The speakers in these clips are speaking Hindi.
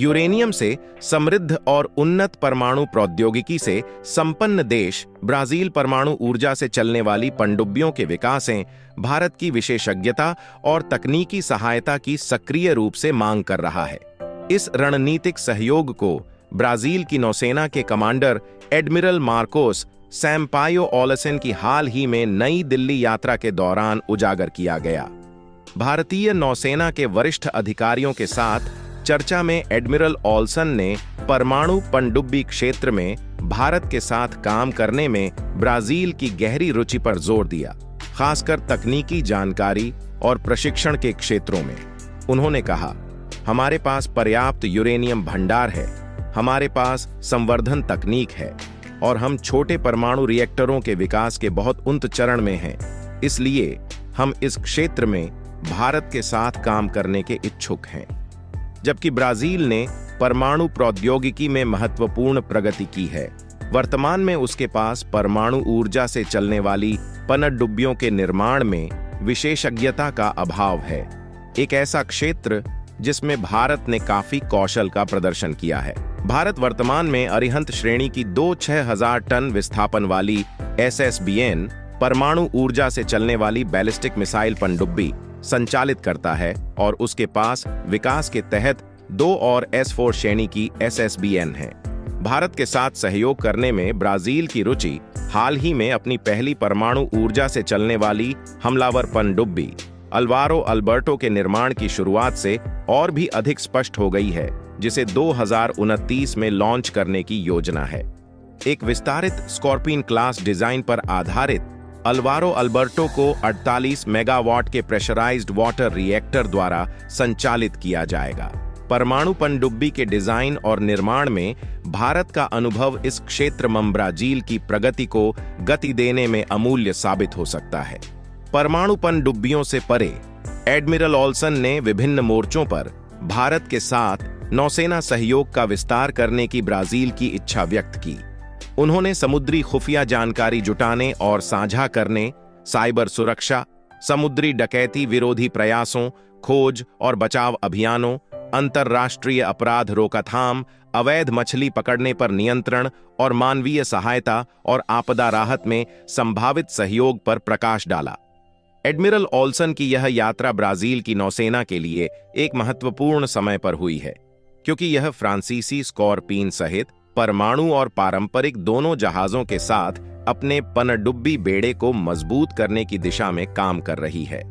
यूरेनियम से समृद्ध और उन्नत परमाणु प्रौद्योगिकी से संपन्न देश ब्राजील परमाणु ऊर्जा से चलने वाली पनडुब्बियों के विकास से भारत की विशेषज्ञता और तकनीकी सहायता की सक्रिय रूप से मांग कर रहा है। इस रणनीतिक सहयोग को ब्राजील की नौसेना के कमांडर एडमिरल मार्कोस सैम्पायो ओलेसन की हाल ही में नई दिल्ली यात्रा के दौरान उजागर किया गया। भारतीय नौसेना के वरिष्ठ अधिकारियों के साथ चर्चा में एडमिरल ओल्सन ने परमाणु पनडुब्बी क्षेत्र में भारत के साथ काम करने में ब्राजील की गहरी रुचि पर जोर दिया, खासकर तकनीकी जानकारी और प्रशिक्षण के क्षेत्रों में। उन्होंने कहा, हमारे पास पर्याप्त यूरेनियम भंडार है, हमारे पास संवर्धन तकनीक है और हम छोटे परमाणु रिएक्टरों के विकास के बहुत उन्नत चरण में हैं। इसलिए हम इस क्षेत्र में भारत के साथ काम करने के इच्छुक हैं। जबकि ब्राजील ने परमाणु प्रौद्योगिकी में महत्वपूर्ण प्रगति की है, वर्तमान में उसके पास परमाणु ऊर्जा से चलने वाली पनडुब्बियों के निर्माण में विशेषज्ञता का अभाव है, एक ऐसा क्षेत्र जिसमें भारत ने काफी कौशल का प्रदर्शन किया है। भारत वर्तमान में अरिहंत श्रेणी की 6000 टन विस्थापन वाली SSBN परमाणु ऊर्जा से चलने वाली बैलिस्टिक मिसाइल पनडुब्बी संचालित करता है और उसके पास विकास के तहत 2 और S4 श्रेणी की SSBN है। भारत के साथ सहयोग करने में ब्राजील की रुचि हाल ही में अपनी पहली परमाणु ऊर्जा से चलने वाली हमलावर पनडुब्बी अल्वारो अल्बर्टो के निर्माण की शुरुआत से और भी अधिक स्पष्ट हो गई है, जिसे 2029 में लॉन्च करने की योजना है। एक विस्तारित स्कॉर्पियन क्लास डिजाइन पर आधारित अल्वारो अल्बर्टो को 48 मेगावाट के प्रेशराइज्ड वाटर रिएक्टर द्वारा संचालित किया जाएगा। परमाणु पनडुब्बी के डिजाइन और निर्माण में भारत का अनुभव इस क्षेत्र में ब्राजील की प्रगति को गति देने में अमूल्य साबित हो सकता है। परमाणु पनडुब्बियों से परे, एडमिरल ओल्सन ने विभिन्न मोर्चों पर भारत के साथ नौसेना सहयोग का विस्तार करने की ब्राजील की इच्छा व्यक्त की। उन्होंने समुद्री खुफिया जानकारी जुटाने और साझा करने, साइबर सुरक्षा, समुद्री डकैती विरोधी प्रयासों, खोज और बचाव अभियानों, अंतर्राष्ट्रीय अपराध रोकथाम, अवैध मछली पकड़ने पर नियंत्रण और मानवीय सहायता और आपदा राहत में संभावित सहयोग पर प्रकाश डाला। एडमिरल ओल्सन की यह यात्रा ब्राजील की नौसेना के लिए एक महत्वपूर्ण समय पर हुई है, क्योंकि यह फ्रांसीसी स्कॉर्पियन सहित परमाणु और पारंपरिक दोनों जहाजों के साथ अपने पनडुब्बी बेड़े को मजबूत करने की दिशा में काम कर रही है।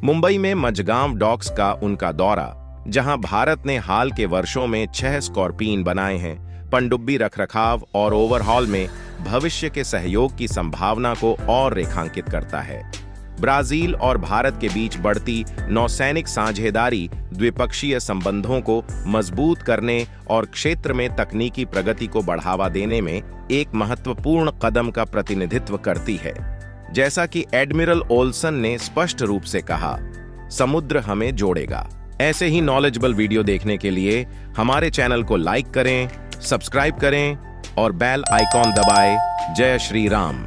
मुंबई में मझगांव डॉक्स का उनका दौरा, जहां भारत ने हाल के वर्षों में 6 स्कॉर्पियन बनाए हैं, पनडुब्बी रखरखाव और ओवरहॉल में भविष्य के सहयोग की संभावना को और रेखांकित करता है। ब्राजील और भारत के बीच बढ़ती नौसैनिक साझेदारी द्विपक्षीय संबंधों को मजबूत करने और क्षेत्र में तकनीकी प्रगति को बढ़ावा देने में एक महत्वपूर्ण कदम का प्रतिनिधित्व करती है। जैसा कि एडमिरल ओल्सन ने स्पष्ट रूप से कहा, समुद्र हमें जोड़ेगा। ऐसे ही नॉलेजेबल वीडियो देखने के लिए हमारे चैनल को लाइक करें, सब्सक्राइब करें और बेल आइकॉन दबाएं। जय श्री राम।